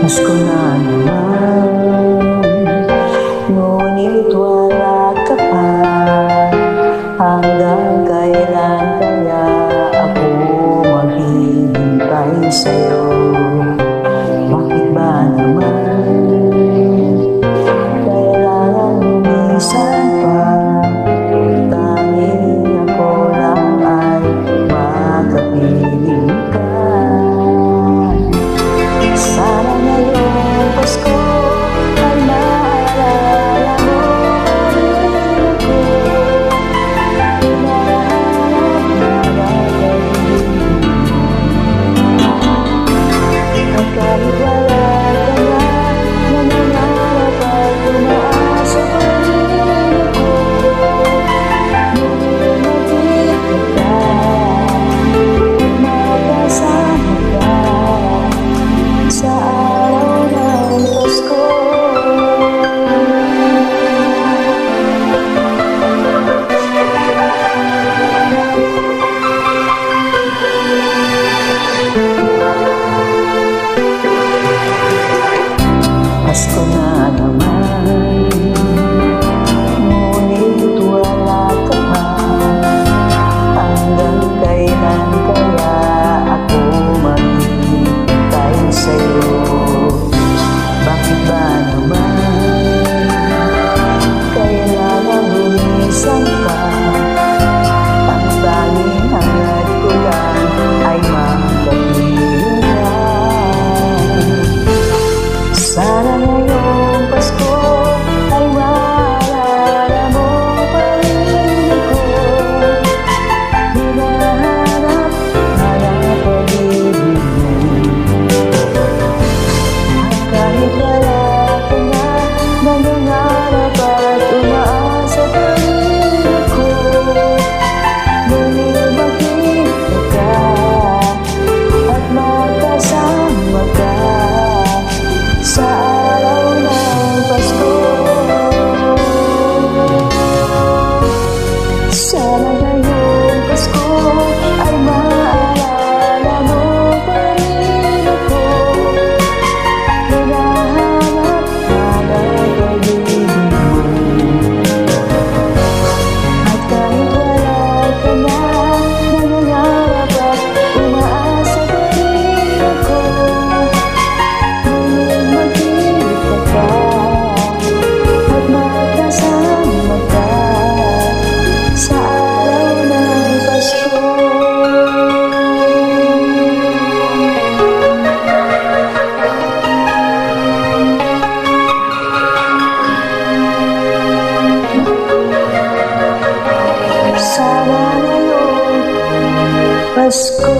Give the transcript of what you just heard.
Pasko na naman, ngunit wala ka pa. Hanggang kailan kaya ako maghihintay sa'yo? Bakit ba naman kailangan lumisan pa? Tanging ako lang ay makapiling ka. Sana ngayong Pasko ay maalala mo rin ako. At kahit wala ka na, nangangarap at umaasa pa rin ako. Ngunit makita ka, makasama ka sa araw ng Pasko. Pasko na naman, ngunit wala ka pa. Hanggang kailan kaya ako maghihintay sa'yo? Bakit ba naman kailangan lumisan ka? Ang tanging hangad ko lang ay makapiling ka. Sana ngayong Pasko ay maalala mo pa rin ako. Hinahanap ang pag-ibig mo. At kahit wala ka na, nangangarap at umaasa pa rin ako. Ngunit makita ka at makasama ka sa araw ng Pasko. Sana ngayong Pasko ay maalala mo pa rin ako. Hinahanap ang pag-ibig mo. At kahit wala ka na, nangangarap at umaasa pa rin ako. Ngunit magkita ka at magkasama ka sa araw ng Pasko. Sana ngayong Pasko